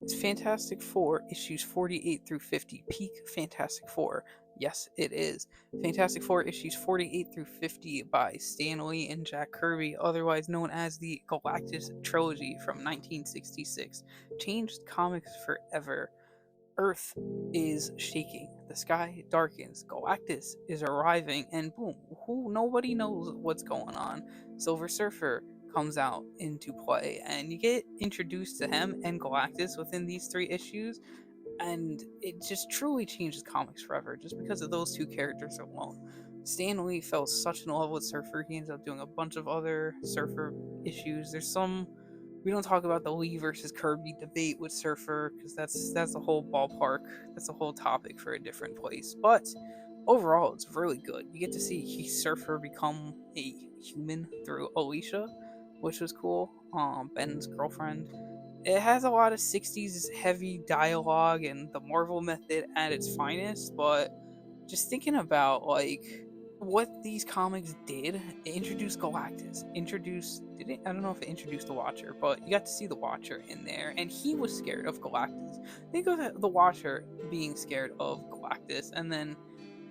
Is Fantastic Four issues 48 through 50 peak Fantastic Four? Yes, it is. Fantastic Four issues 48 through 50 by Stan Lee and Jack Kirby, otherwise known as the Galactus Trilogy from 1966, changed comics forever. Earth is shaking, the sky darkens, Galactus is arriving, and boom, who nobody knows what's going on. Silver Surfer comes out into play, and you get introduced to him and Galactus within these three issues, and it just truly changes comics forever just because of those two characters alone. Stan Lee fell such in love with Surfer, he ends up doing a bunch of other Surfer issues. There's some we don't talk about the Lee versus Kirby debate with Surfer because that's a whole ballpark. That's a whole topic for a different place. But overall, it's really good. You get to see Surfer become a human through Alicia, which was cool. Ben's girlfriend. It has a lot of 60s heavy dialogue and the Marvel method at its finest, but just thinking about like what these comics did, it introduced Galactus. Introduced did it? I don't know if it introduced the Watcher, but you got to see the Watcher in there, and he was scared of Galactus. Think of the Watcher being scared of Galactus, and then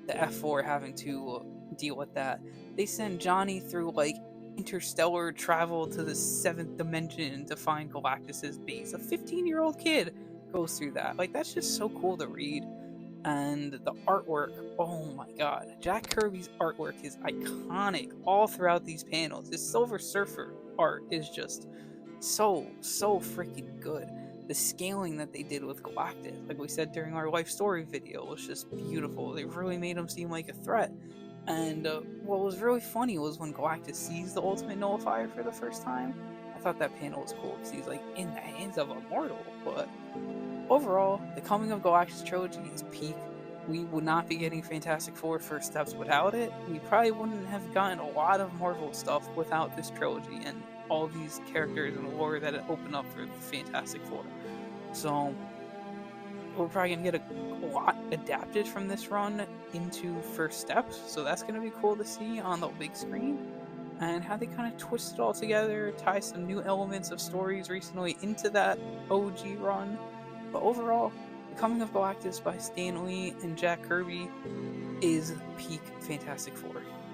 the F4 having to deal with that. They send Johnny through like interstellar travel to the seventh dimension to find Galactus's base. A 15-year-old kid goes through that. Like that's just so cool to read. And the artwork, oh my god, Jack Kirby's artwork is iconic all throughout these panels. His Silver Surfer art is just so freaking good. The scaling that they did with Galactus, like we said during our life story video, was just beautiful. They really made him seem like a threat. And what was really funny was when Galactus sees the Ultimate Nullifier for the first time. I thought that panel was cool because he's like in the hands of a mortal. But overall, the Coming of Galactus trilogy is peak. We would not be getting Fantastic Four First Steps without it. We probably wouldn't have gotten a lot of Marvel stuff without this trilogy and all these characters and lore that it opened up for the Fantastic Four. So we're probably gonna get a lot adapted from this run into First Steps, so that's gonna be cool to see on the big screen, and how they kind of twist it all together, tie some new elements of stories recently into that OG run. But overall, The Coming of Galactus by Stan Lee and Jack Kirby is peak Fantastic Four.